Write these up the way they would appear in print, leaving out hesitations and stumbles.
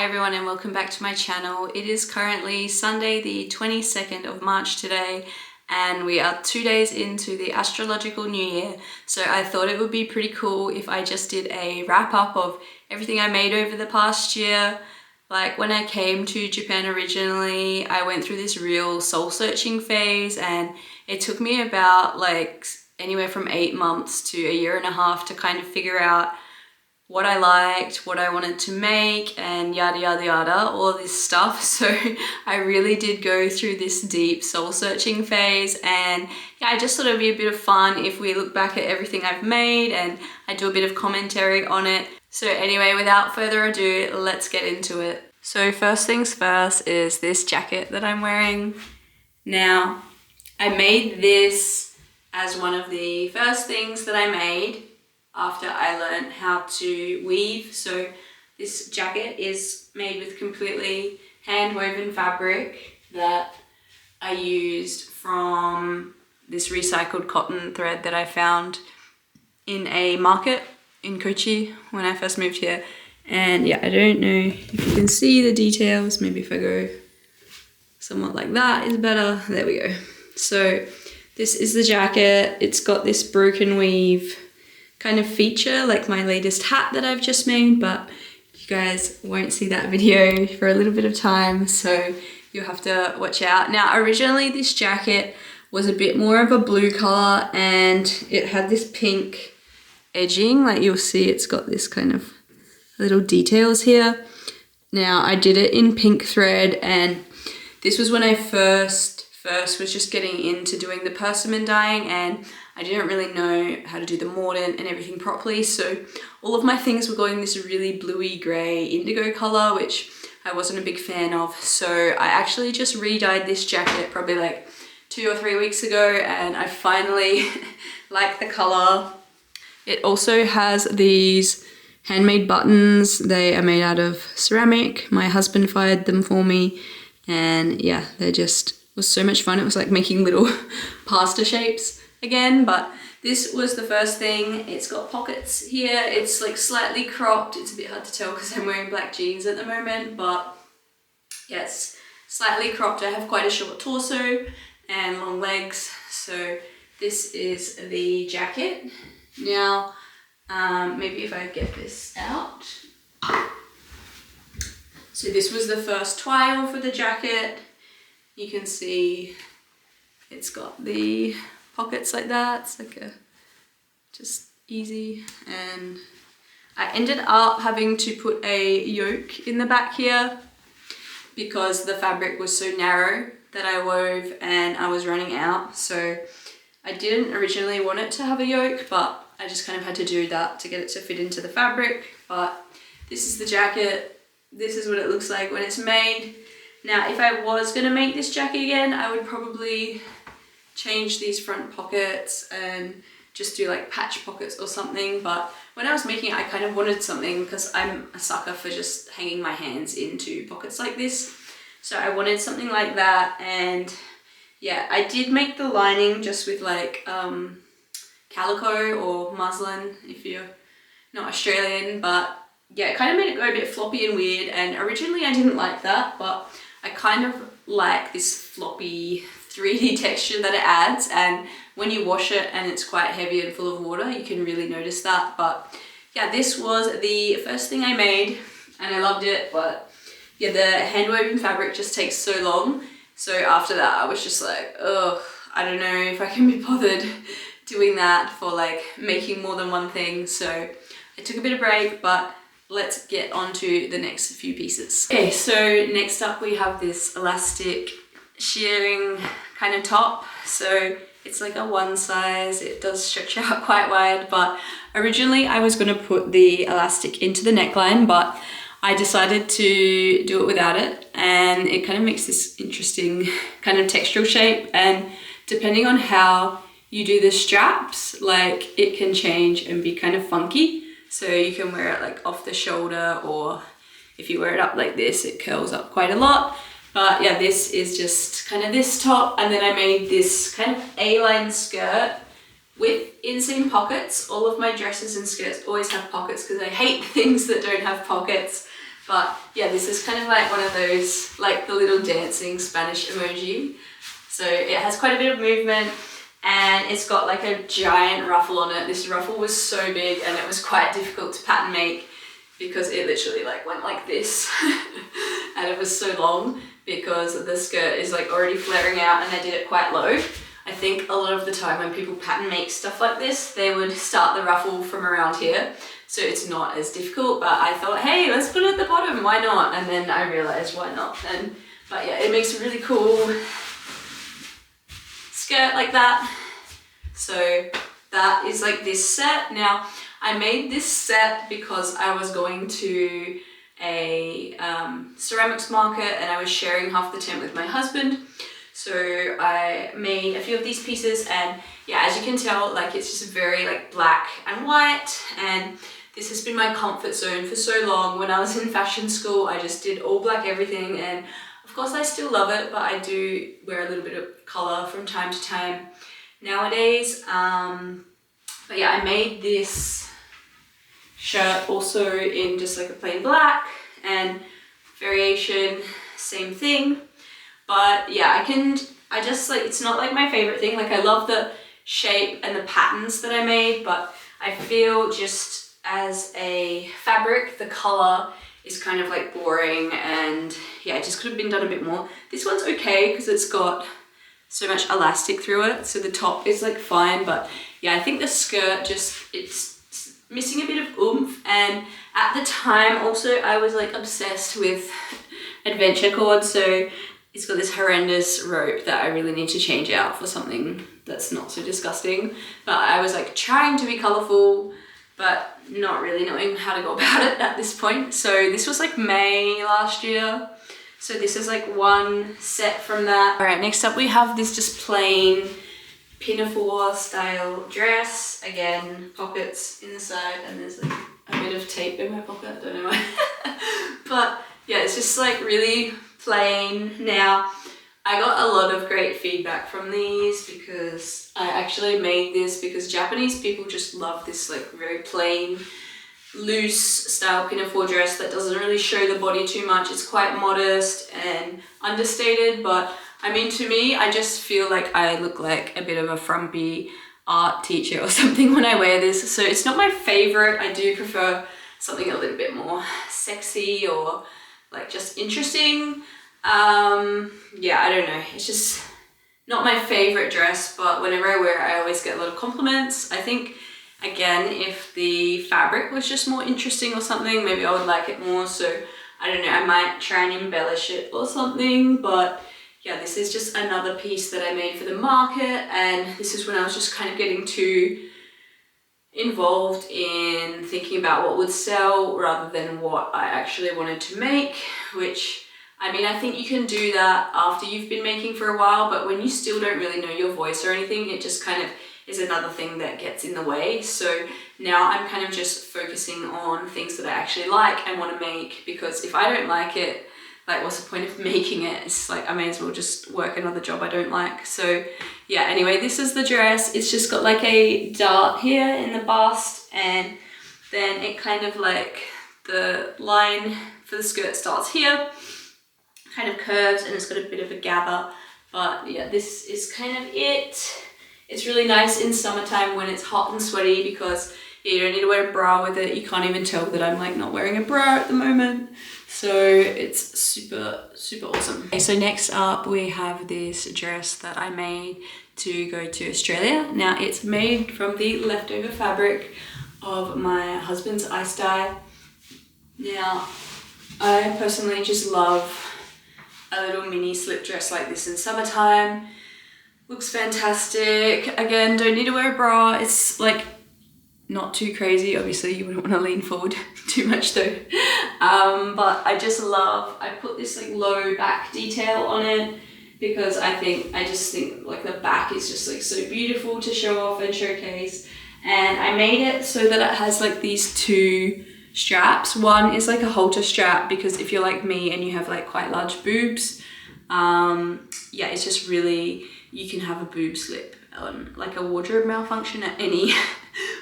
everyone and welcome back to my channel. It is currently Sunday the 22nd of March today and we are 2 days into the astrological new year, so I thought it would be pretty cool if I just did a wrap up of everything I made over the past year. Like when I came to Japan originally, I went through this real soul searching phase and it took me about like anywhere from 8 months to a year and a half to kind of figure out what I liked, what I wanted to make, and yada yada yada, all of this stuff. So I really did go through this deep soul searching phase, and yeah, I just thought it'd be a bit of fun if we look back at everything I've made and I do a bit of commentary on it. So anyway, without further ado, let's get into it. So first things first is this jacket that I'm wearing. Now, I made this as one of the first things that I made after I learned how to weave. So this jacket is made with completely hand woven fabric that I used from this recycled cotton thread that I found in a market in Kochi when I first moved here. And yeah, I don't know if you can see the details. Maybe if I go somewhat like that is better. There we go. So this is the jacket. It's got this broken weave kind of feature like my latest hat that I've just made, but you guys won't see that video for a little bit of time, so you'll have to watch out. Now originally this jacket was a bit more of a blue color and it had this pink edging, like you'll see it's got this kind of little details here. Now I did it in pink thread, and this was when I first was just getting into doing the persimmon dyeing, and I didn't really know how to do the mordant and everything properly, so all of my things were going this really bluey grey indigo colour, which I wasn't a big fan of. So I actually just re-dyed this jacket probably like 2 or 3 weeks ago, and I finally like the colour. It also has these handmade buttons. They are made out of ceramic. My husband fired them for me, and yeah, they just was so much fun. It was like making little pasta shapes again. But this was the first thing. It's got pockets here. It's like slightly cropped. It's a bit hard to tell because I'm wearing black jeans at the moment, but yes, slightly cropped. I have quite a short torso and long legs, so this is the jacket. Now maybe if I get this out. So this was the first twile for the jacket. You can see it's got the pockets like that. It's like a just easy, and I ended up having to put a yoke in the back here because the fabric was so narrow that I wove and I was running out. So I didn't originally want it to have a yoke, but I just kind of had to do that to get it to fit into the fabric. But this is the jacket. This is what it looks like when it's made. Now, if I was gonna make this jacket again, I would probably change these front pockets and just do like patch pockets or something. But when I was making it, I kind of wanted something, because I'm a sucker for just hanging my hands into pockets like this. So I wanted something like that. And yeah, I did make the lining just with like calico or muslin if you're not Australian, but yeah, it kind of made it go a bit floppy and weird, and originally I didn't like that, but I kind of like this floppy 3D texture that it adds, and when you wash it and it's quite heavy and full of water, you can really notice that. But yeah, this was the first thing I made and I loved it, but yeah, the hand-woven fabric just takes so long. So after that I was just like, oh, I don't know if I can be bothered doing that for like making more than one thing. So I took a bit of break, but let's get on to the next few pieces. Okay, so next up we have this elastic shearing kind of top. So it's like a one size, it does stretch out quite wide, but originally I was gonna put the elastic into the neckline, but I decided to do it without it, and it kind of makes this interesting kind of textural shape, and depending on how you do the straps, like it can change and be kind of funky. So you can wear it like off the shoulder, or if you wear it up like this, it curls up quite a lot. But yeah, this is just kind of this top, and then I made this kind of A-line skirt with inseam pockets. All of my dresses and skirts always have pockets because I hate things that don't have pockets. But yeah, this is kind of like one of those, like the little dancing Spanish emoji. So it has quite a bit of movement, and it's got like a giant ruffle on it. This ruffle was so big and it was quite difficult to pattern make because it literally like went like this and it was so long because the skirt is like already flaring out, and I did it quite low. I think a lot of the time when people pattern make stuff like this, they would start the ruffle from around here, so it's not as difficult. But I thought, hey, let's put it at the bottom, why not? And then I realized why not. But yeah, it makes a really cool skirt like that. So that is like this set. Now I made this set because I was going to a ceramics market and I was sharing half the tent with my husband. So I made a few of these pieces, and yeah, as you can tell, like it's just very like black and white, and this has been my comfort zone for so long. When I was in fashion school, I just did all black everything, and of course I still love it, but I do wear a little bit of color from time to time nowadays. But yeah, I made this shirt also in just like a plain black, and variation, same thing. But yeah, I just like, it's not like my favorite thing. Like I love the shape and the patterns that I made, but I feel just as a fabric, the color is kind of like boring, and yeah, it just could have been done a bit more. This one's okay because it's got so much elastic through it, so the top is like fine, but yeah, I think the skirt just, it's missing a bit of oomph. And at the time also I was like obsessed with adventure cord, so it's got this horrendous rope that I really need to change out for something that's not so disgusting. But I was like trying to be colorful, but not really knowing how to go about it at this point. So this was like May last year. So this is like one set from that. All right, next up we have this just plain pinafore style dress. Again, pockets in the side, and there's like a bit of tape in my pocket, I don't know why. But yeah, it's just like really plain. Now, I got a lot of great feedback from these because I actually made this because Japanese people just love this like very plain, loose style pinafore dress that doesn't really show the body too much. It's quite modest and understated, but I mean, to me, I just feel like I look like a bit of a frumpy art teacher or something when I wear this. So it's not my favorite. I do prefer something a little bit more sexy or like just interesting. Yeah, I don't know. It's just not my favorite dress, but whenever I wear it, I always get a lot of compliments. I think, again, if the fabric was just more interesting or something, maybe I would like it more. So I don't know, I might try and embellish it or something. But yeah, this is just another piece that I made for the market, and this is when I was just kind of getting too involved in thinking about what would sell rather than what I actually wanted to make, which, I mean, I think you can do that after you've been making for a while, but when you still don't really know your voice or anything, it just kind of is another thing that gets in the way. So now I'm kind of just focusing on things that I actually like and want to make, because if I don't like it, like what's the point of making it? It's like I may as well just work another job I don't like. So yeah, anyway, this is the dress. It's just got like a dart here in the bust, and then it kind of like, the line for the skirt starts here, kind of curves, and it's got a bit of a gather. But yeah, this is kind of it. It's really nice in summertime when it's hot and sweaty, because you don't need to wear a bra with it. You can't even tell that I'm like not wearing a bra at the moment. So it's super, super awesome. Okay, so next up we have this dress that I made to go to Australia. Now it's made from the leftover fabric of my husband's ice dye. Now I personally just love a little mini slip dress like this in summertime. Looks fantastic. Again, don't need to wear a bra. It's like not too crazy. Obviously you wouldn't want to lean forward too much though. But I just love, I put this like low back detail on it because I just think like the back is just like so beautiful to show off and showcase. And I made it so that it has like these two straps. One is like a halter strap, because if you're like me and you have like quite large boobs, yeah, it's just really, you can have a boob slip on like a wardrobe malfunction at any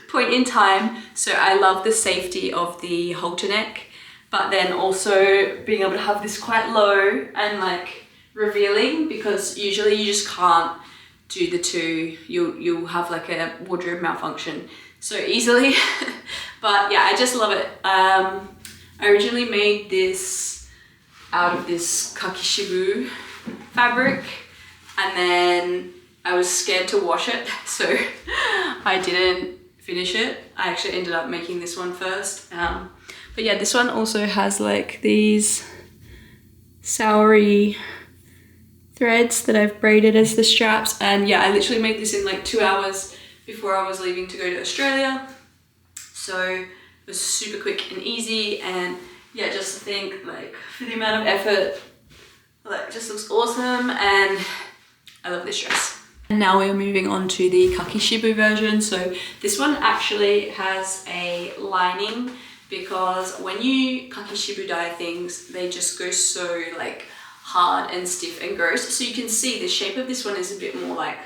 point in time. So I love the safety of the halter neck. but then also being able to have this quite low and like revealing, because usually you just can't do the two. You'll have like a wardrobe malfunction so easily. But yeah, I just love it. I originally made this out of this kakishibu fabric, and then I was scared to wash it, so I didn't finish it. I actually ended up making this one first. But yeah, this one also has like these soury threads that I've braided as the straps, and yeah, I literally made this in like 2 hours before I was leaving to go to Australia. So it was super quick and easy, and yeah, just to think like for the amount of effort, like just looks awesome, and I love this dress. And now we're moving on to the kakishibu version. So this one actually has a lining, because when you kakishibu dye things, they just go so like hard and stiff and gross. So you can see the shape of this one is a bit more like,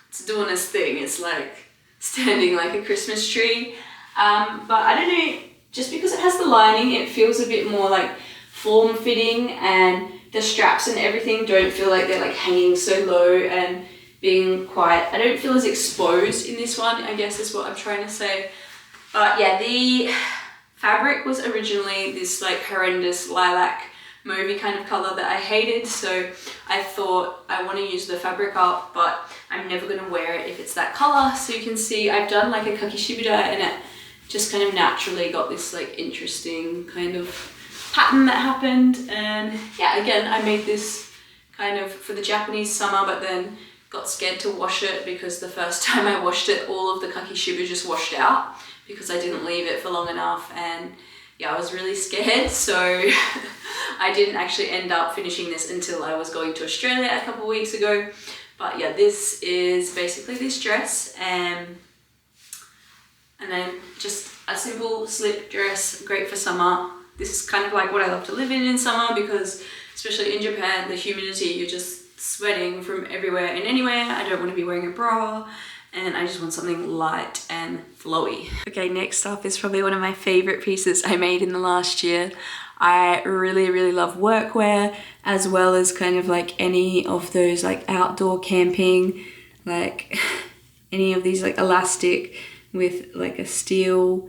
it's doing its thing. It's like standing like a Christmas tree. But I don't know, just because it has the lining, it feels a bit more like form-fitting, and the straps and everything don't feel like they're like hanging so low and being quite, I don't feel as exposed in this one, I guess is what I'm trying to say. But yeah, the fabric was originally this like horrendous lilac mauvey kind of color that I hated, so I thought I want to use the fabric up, but I'm never going to wear it if it's that color. So you can see I've done like a kakishibu dye, and it just kind of naturally got this like interesting kind of pattern that happened. And yeah, again, I made this kind of for the Japanese summer, but then got scared to wash it, because the first time I washed it, all of the kakishibu just washed out because I didn't leave it for long enough, and yeah, I was really scared, so I didn't actually end up finishing this until I was going to Australia a couple of weeks ago. But yeah, this is basically this dress, and then just a simple slip dress, great for summer. This is kind of like what I love to live in summer, because especially in Japan, the humidity, you're just sweating from everywhere and anywhere. I don't want to be wearing a bra, and I just want something light and flowy. Okay, next up is probably one of my favorite pieces I made in the last year. I really love workwear, as well as kind of like any of those like outdoor camping, like any of these like elastic with like a steel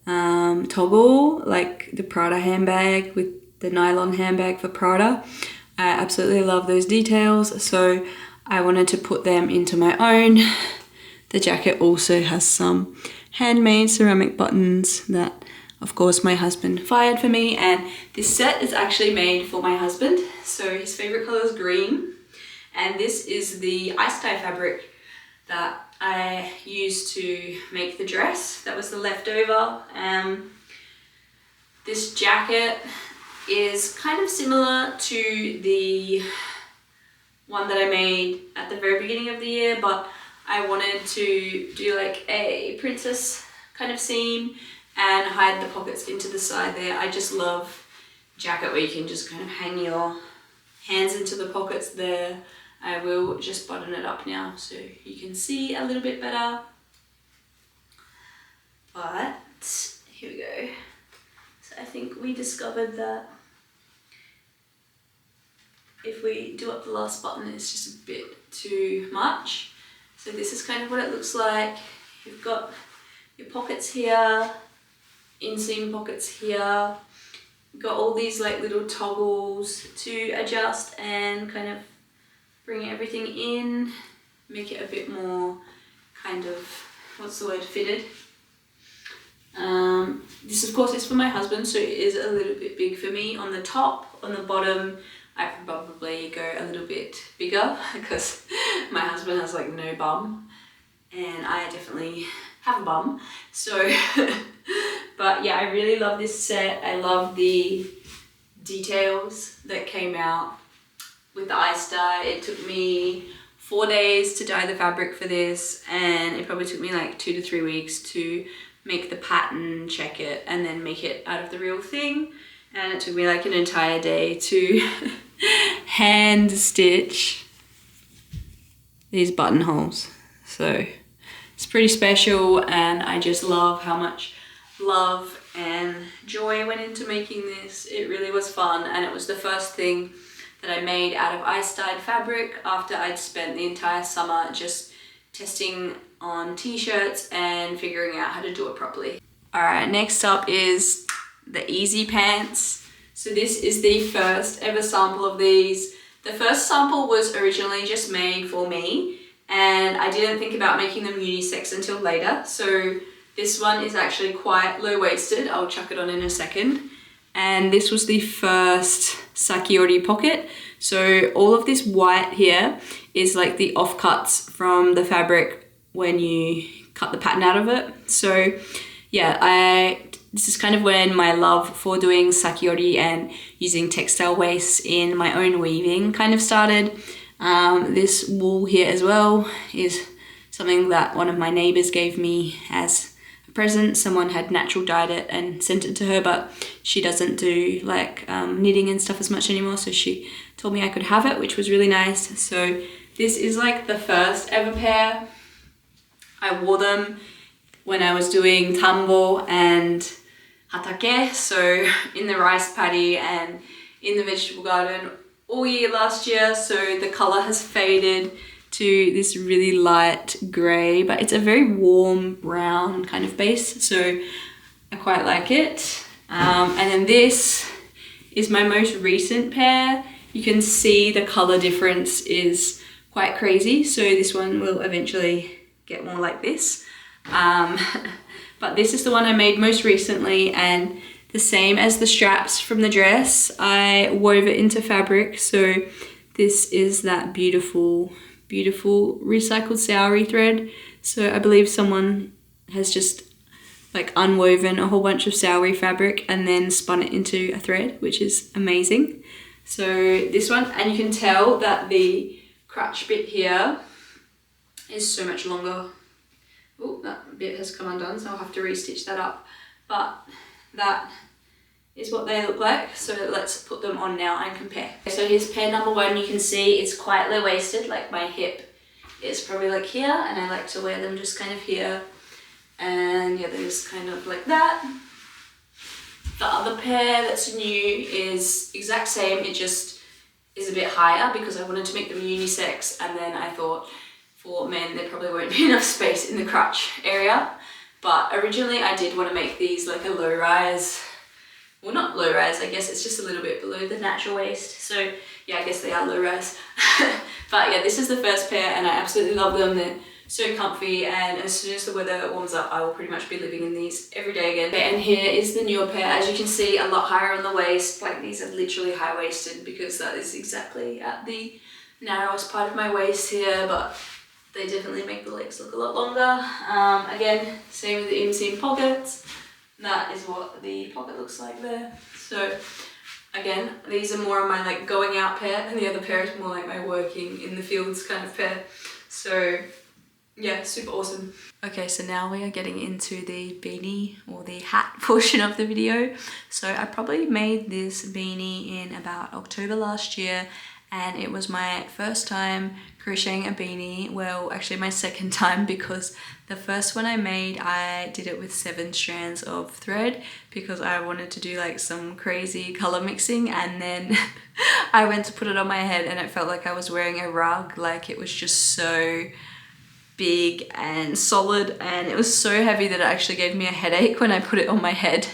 toggle, like the Prada handbag with the nylon handbag for Prada. I absolutely love those details, so I wanted to put them into my own. The jacket also has some handmade ceramic buttons that, of course, my husband fired for me, and this set is actually made for my husband. So his favorite color is green, and this is the ice dye fabric that I used to make the dress. That was the leftover. This jacket is kind of similar to the one that I made at the very beginning of the year, but I wanted to do like a princess kind of seam and hide the pockets into the side there. I just love jacket where you can just kind of hang your hands into the pockets there. I will just button it up now so you can see a little bit better. But here we go. So I think we discovered that if we do up the last button, it's just a bit too much. So this is kind of what it looks like. You've got your pockets here, inseam pockets here. You've got all these like little toggles to adjust and kind of bring everything in, make it a bit more kind of, what's the word, fitted. This of course is for my husband, so it is a little bit big for me on the top. On the bottom, I probably go a little bit bigger because my husband has like no bum, and I definitely have a bum. So, but yeah, I really love this set. I love the details that came out with the ice dye. It took me 4 days to dye the fabric for this, and it probably took me like 2 to 3 weeks to make the pattern, check it, and then make it out of the real thing. And it took me like an entire day to hand stitch these buttonholes. So it's pretty special, and I just love how much love and joy went into making this. It really was fun, and it was the first thing that I made out of ice-dyed fabric after I'd spent the entire summer just testing on t-shirts and figuring out how to do it properly. Alright, next up is the Easy Pants. So this is the first ever sample of these. The first sample was originally just made for me, and I didn't think about making them unisex until later. So this one is actually quite low-waisted. I'll chuck it on in a second. And this was the first Sakiori pocket. So all of this white here is like the offcuts from the fabric when you cut the pattern out of it. So yeah, this is kind of when my love for doing Sakiori and using textile waste in my own weaving kind of started. This wool here as well is something that one of my neighbors gave me as a present. Someone had natural dyed it and sent it to her, but she doesn't do like knitting and stuff as much anymore, so she told me I could have it, which was really nice. So this is like the first ever pair. I wore them when I was doing tambo and hatake, so in the rice paddy and in the vegetable garden all year last year. So the color has faded to this really light gray, but it's a very warm brown kind of base, so I quite like it. And then this is my most recent pair. You can see the color difference is quite crazy, so this one will eventually get more like this. But this is the one I made most recently, and the same as the straps from the dress, I wove it into fabric. So this is that beautiful, beautiful recycled Saori thread. So I believe someone has just like unwoven a whole bunch of Saori fabric and then spun it into a thread, which is amazing. So this one, and you can tell that the crutch bit here is so much longer. Oh, that bit has come undone, so I'll have to restitch that up. But that is what they look like. So let's put them on now and compare. So here's pair number one. You can see it's quite low-waisted, like my hip is probably like here, and I like to wear them just kind of here. And yeah, they're just kind of like that. The other pair that's new is exact same, it just is a bit higher because I wanted to make them unisex, and then I thought for men there probably won't be enough space in the crotch area. But originally I did want to make these like a low rise, well not low rise, I guess it's just a little bit below the natural waist. So yeah, I guess they are low rise. But yeah, this is the first pair and I absolutely love them. They're so comfy, and as soon as the weather warms up I will pretty much be living in these every day again. And here is the newer pair. As you can see, a lot higher on the waist. Like these are literally high-waisted because that is exactly at the narrowest part of my waist here, but they definitely make the legs look a lot longer. Again, same with the inseam pockets. That is what the pocket looks like there. So again, these are more of my like going out pair, and the other pair is more like my working in the fields kind of pair. So yeah, super awesome. Okay, so now we are getting into the beanie or the hat portion of the video. So I probably made this beanie in about October last year, and it was my first time crocheting a beanie. Well, actually my second time, because the first one I made, I did it with 7 strands of thread because I wanted to do like some crazy color mixing, and then I went to put it on my head and it felt like I was wearing a rug. Like it was just so big and solid, and it was so heavy that it actually gave me a headache when I put it on my head.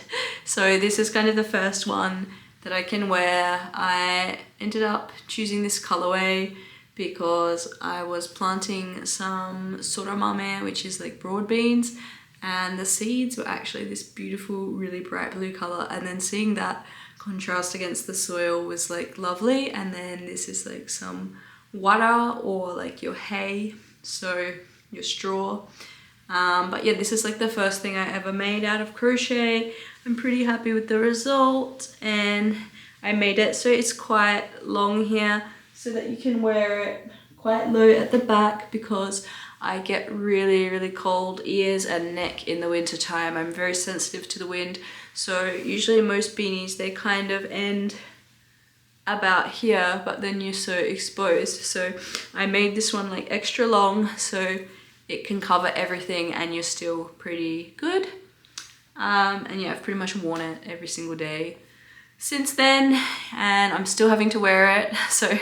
So this is kind of the first one that I can wear. I ended up choosing this colorway because I was planting some soramame, which is like broad beans, and the seeds were actually this beautiful, really bright blue color, and then seeing that contrast against the soil was like lovely. And then this is like some wara, or like your hay, so your straw. But yeah, this is like the first thing I ever made out of crochet. I'm pretty happy with the result, and I made it so it's quite long here so that you can wear it quite low at the back, because I get really, really cold ears and neck in the winter time. I'm very sensitive to the wind. So usually most beanies, they kind of end about here, but then you're so exposed. So I made this one like extra long so it can cover everything and you're still pretty good. And yeah, I've pretty much worn it every single day since then, and I'm still having to wear it. So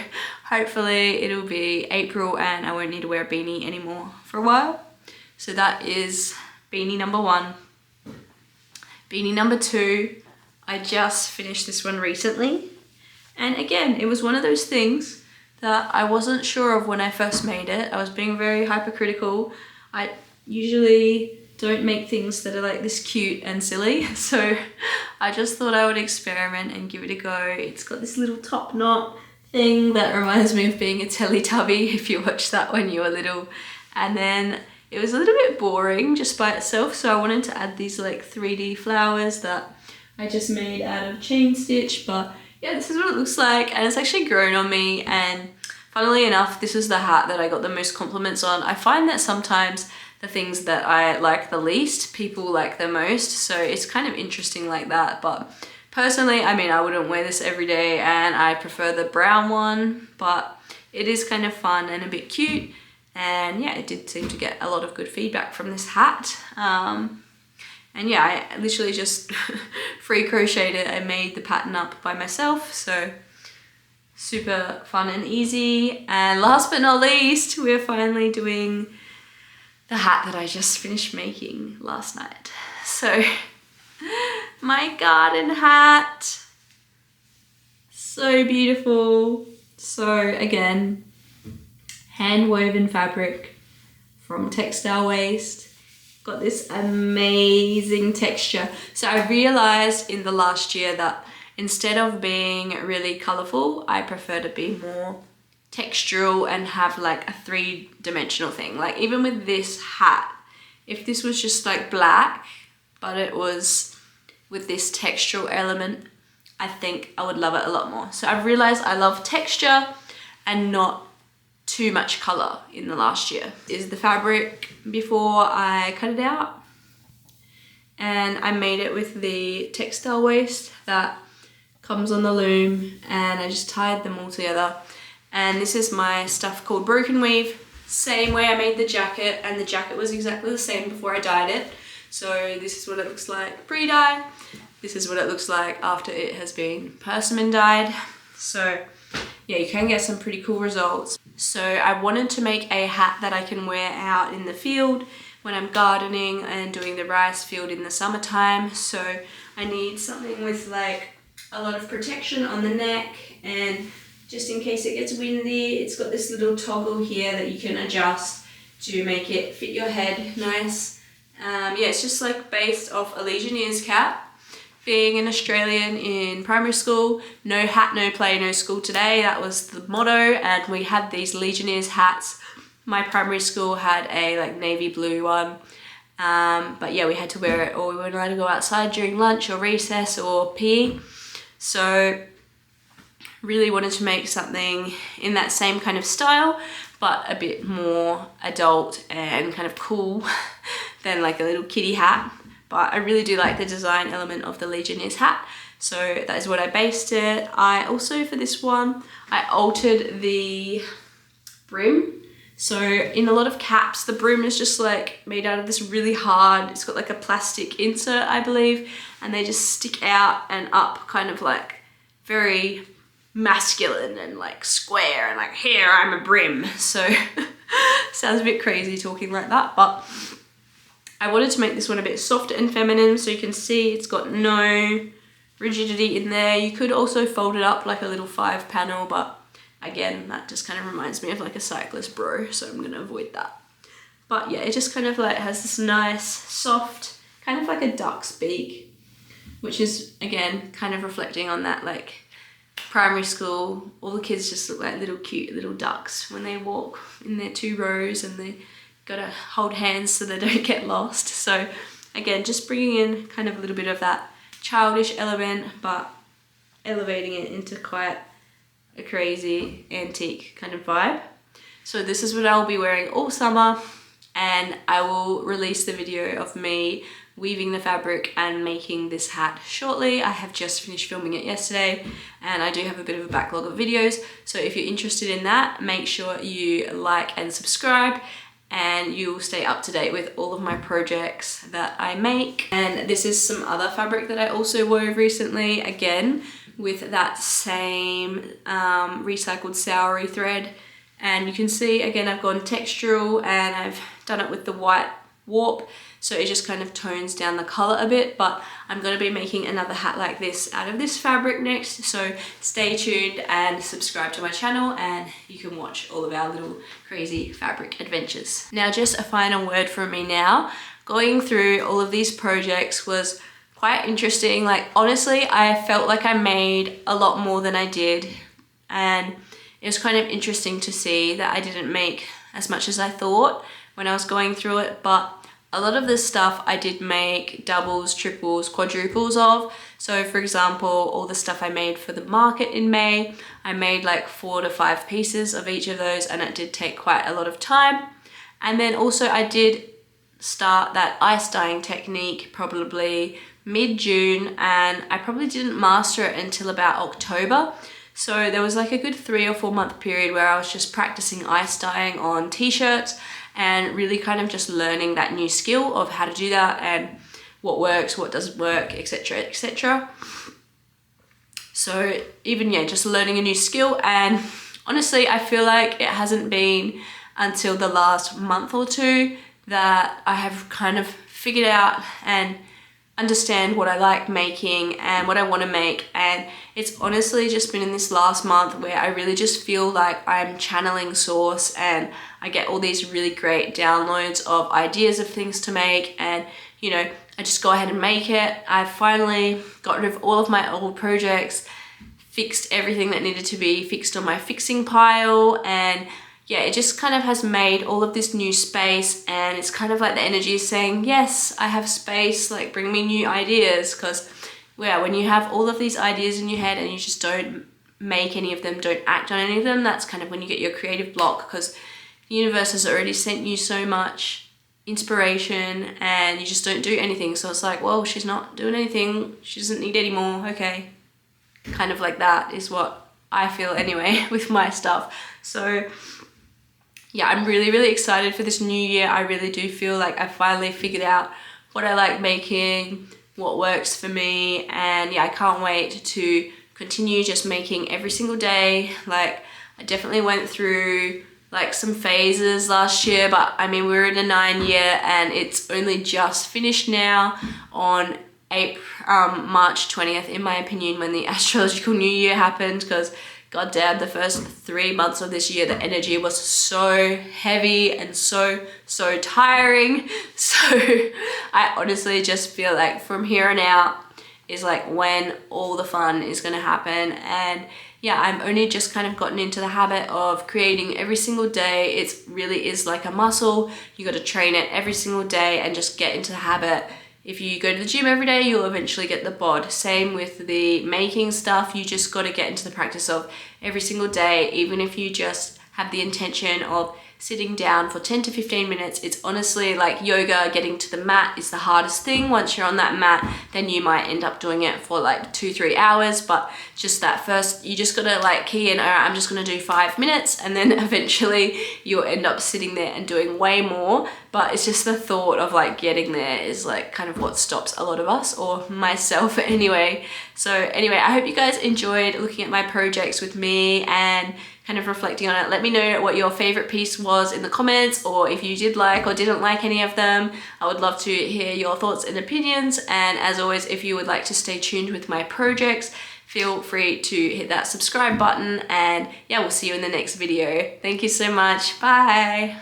hopefully it'll be April and I won't need to wear a beanie anymore for a while. So that is beanie number 1. Beanie number 2, I just finished this one recently. And again, it was one of those things that I wasn't sure of when I first made it. I was being very hypercritical. I usually don't make things that are like this cute and silly. So I just thought I would experiment and give it a go. It's got this little top knot thing that reminds me of being a Teletubby if you watched that when you were little. And then it was a little bit boring just by itself, so I wanted to add these like 3D flowers that I just made out of chain stitch. But yeah, this is what it looks like, and it's actually grown on me. And funnily enough, this is the hat that I got the most compliments on. I find that sometimes the things that I like the least, people like the most, so it's kind of interesting like that. But personally, I mean, I wouldn't wear this every day, and I prefer the brown one, but it is kind of fun and a bit cute. And yeah, it did seem to get a lot of good feedback from this hat. And yeah, I literally just free crocheted it. I made the pattern up by myself, so super fun and easy. And last but not least, we're finally doing the hat that I just finished making last night. So my garden hat, so beautiful. So again, hand woven fabric from textile waste. Got this amazing texture. So I realized in the last year that instead of being really colorful, I prefer to be more textural and have like a 3-dimensional thing. Like even with this hat, if this was just like black, but it was with this textural element, I think I would love it a lot more. So I've realized I love texture and not too much color in the last year. This is the fabric before I cut it out, and I made it with the textile waste that comes on the loom, and I just tied them all together. And this is my stuff called broken weave, same way I made the jacket, and the jacket was exactly the same before I dyed it. So this is what it looks like pre-dye. This is what it looks like after it has been persimmon dyed. So yeah, you can get some pretty cool results. So I wanted to make a hat that I can wear out in the field when I'm gardening and doing the rice field in the summertime. So I need something with like a lot of protection on the neck, and just in case it gets windy, it's got this little toggle here that you can adjust to make it fit your head nice. Yeah, it's just like based off a Legionnaires cap. Being an Australian in primary school, no hat, no play, no school today. That was the motto, and we had these Legionnaires hats. My primary school had a like navy blue one, but yeah, we had to wear it, or we weren't allowed to go outside during lunch or recess or PE. So really wanted to make something in that same kind of style, but a bit more adult and kind of cool than like a little kitty hat. But I really do like the design element of the Legionnaires hat, so that is what I based it. I also, for this one, I altered the brim. So in a lot of caps, the brim is just like made out of this really hard, it's got like a plastic insert, I believe, and they just stick out and up, kind of like very masculine and like square and like, here, I'm a brim. So sounds a bit crazy talking like that, but I wanted to make this one a bit softer and feminine, so you can see it's got no rigidity in there. You could also fold it up like a little 5-panel, but again, that just kind of reminds me of like a cyclist bro, so I'm gonna avoid that. But yeah, it just kind of like has this nice, soft, kind of like a duck's beak, which is, again, kind of reflecting on that like primary school. All the kids just look like little cute little ducks when they walk in their 2 rows, and they gotta hold hands so they don't get lost. So again, just bringing in kind of a little bit of that childish element, but elevating it into quite a crazy antique kind of vibe. So this is what I'll be wearing all summer, and I will release the video of me weaving the fabric and making this hat shortly. I have just finished filming it yesterday, and I do have a bit of a backlog of videos, so if you're interested in that, make sure you like and subscribe. and you will stay up to date with all of my projects that I make. And this is some other fabric that I also wove recently, again with that same recycled Saori thread. And you can see again I've gone textural and I've done it with the white warp, so it just kind of tones down the color a bit. But I'm going to be making another hat like this out of this fabric next, so stay tuned and subscribe to my channel and you can watch all of our little crazy fabric adventures. Now just a final word from me now. Going through all of these projects was quite interesting. Like honestly, I felt like I made a lot more than I did, and it was kind of interesting to see that I didn't make as much as I thought when I was going through it. But a lot of this stuff I did make doubles, triples, quadruples of. So for example, all the stuff I made for the market in May, I made like 4 to 5 pieces of each of those, and it did take quite a lot of time. And then also I did start that ice dyeing technique probably mid-June, and I probably didn't master it until about October. So there was like a good 3 or 4 month period where I was just practicing ice dyeing on t-shirts and really kind of just learning that new skill of how to do that and what works, what doesn't work, etc, etc. So even, yeah, just learning a new skill. And honestly, I feel like it hasn't been until the last month or two that I have kind of figured out and understand what I like making and what I want to make. And it's honestly just been in this last month where I really just feel like I'm channeling source, and I get all these really great downloads of ideas of things to make, and you know, I just go ahead and make it. I finally got rid of all of my old projects, fixed everything that needed to be fixed on my fixing pile, and yeah, it just kind of has made all of this new space, and it's kind of like the energy is saying, yes, I have space, like bring me new ideas. Because yeah, when you have all of these ideas in your head and you just don't make any of them, don't act on any of them, that's kind of when you get your creative block, because the universe has already sent you so much inspiration and you just don't do anything. So it's like, well, she's not doing anything, she doesn't need any more, okay. Kind of like that is what I feel anyway with my stuff. So yeah, I'm really, really excited for this new year. I really do feel like I finally figured out what I like making, what works for me, and yeah, I can't wait to continue just making every single day. Like I definitely went through like some phases last year, but I mean, we're in a 9-year and it's only just finished now on March 20th, in my opinion, when the astrological new year happened, because god damn, the first 3 months of this year, the energy was so heavy and so tiring. So I honestly just feel like from here on out is like when all the fun is going to happen. And yeah, I'm only just kind of gotten into the habit of creating every single day. It really is like a muscle. You got to train it every single day and just get into the habit. If you go to the gym every day, you'll eventually get the bod. Same with the making stuff. You just got to get into the practice of every single day, even if you just have the intention of sitting down for 10 to 15 minutes. It's honestly like yoga. Getting to the mat is the hardest thing. Once you're on that mat, then you might end up doing it for like 2-3 hours, but just that first, you just gotta like key in, all right, I'm just gonna do 5 minutes, and then eventually you'll end up sitting there and doing way more. But it's just the thought of like getting there is like kind of what stops a lot of us, or myself anyway. So anyway, I hope you guys enjoyed looking at my projects with me and kind of reflecting on it. Let me know what your favorite piece was in the comments, or if you did like or didn't like any of them. I would love to hear your thoughts and opinions. And as always, if you would like to stay tuned with my projects, feel free to hit that subscribe button, and yeah, we'll see you in the next video. Thank you so much. Bye.